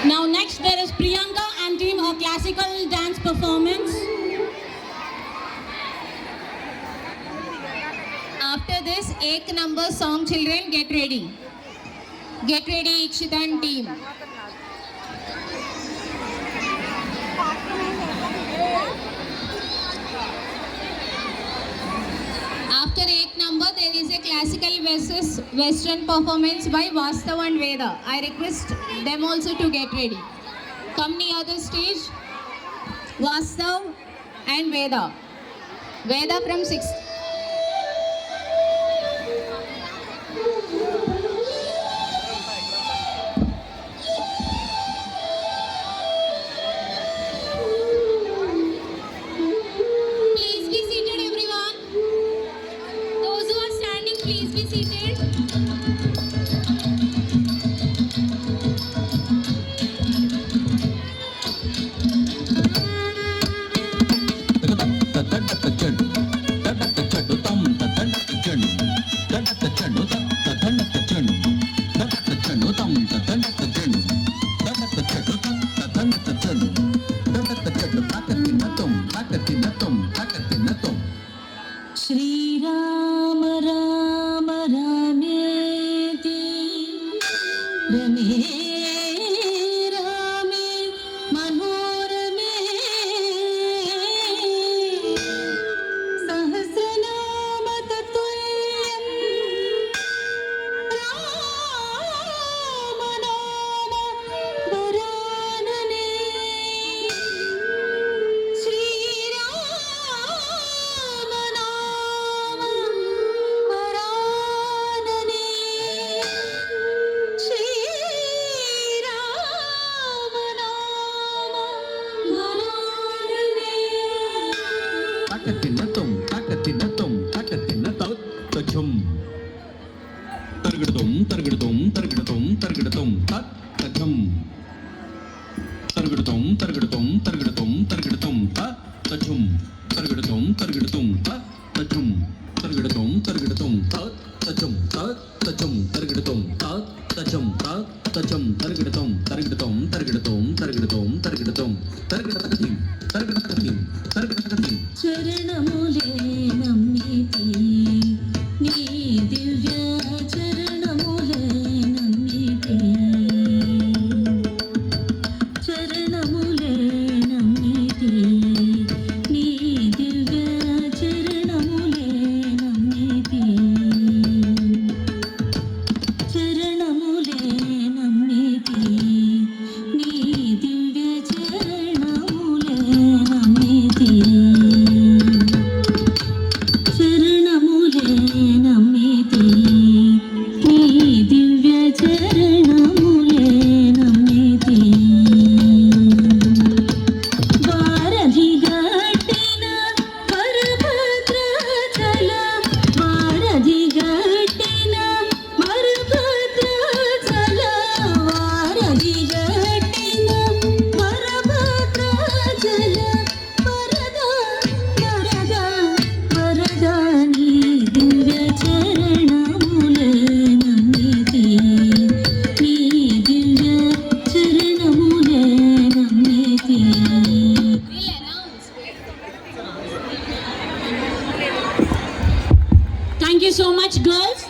Now next there is Priyanka and team, a classical dance performance. After this, ek number song, children, get ready. Get ready, Ikshita and team. After ek number, there is a classical versus western performance by Vastav and Veda. I request them also to get ready. Come near the stage. Vastav and Veda. Veda from 6th. Please be seated, everyone. Those who are standing, please be seated. Shriram Ram रामेति रमे रामे मनोरमे सहस्रनाम तत्तुल्यं राम नाम वरानने श्रीराम नाम वरानने श्रीराम नाम वरानने takatinatum tachum targadum tat tachum targadum tat tachum targadum tat tachum targadum tat tachum targadum tat tachum targadum చరణములే నమ్మితి నీ దివ్య చరణములే నమ్మితి చరణములే నమ్మితి నీ దివ్య చరణములే నమ్మితి చరణములే నమ్మితి నీ దివ్య చరణములే నమ్మితి చరణములే నమ్మితి నీ దివ్య చరణములే నమ్మితి వారధి గట్టిన వరభద్రాచల వారధి గట్టిన వరభద్రాచల వారధి గట్టిన వరభద్రాచల వరద నీ దివ్య చరణములే నమ్మితి నీ దివ్య చరణములే నమ్మితి. Thank you so much, girls.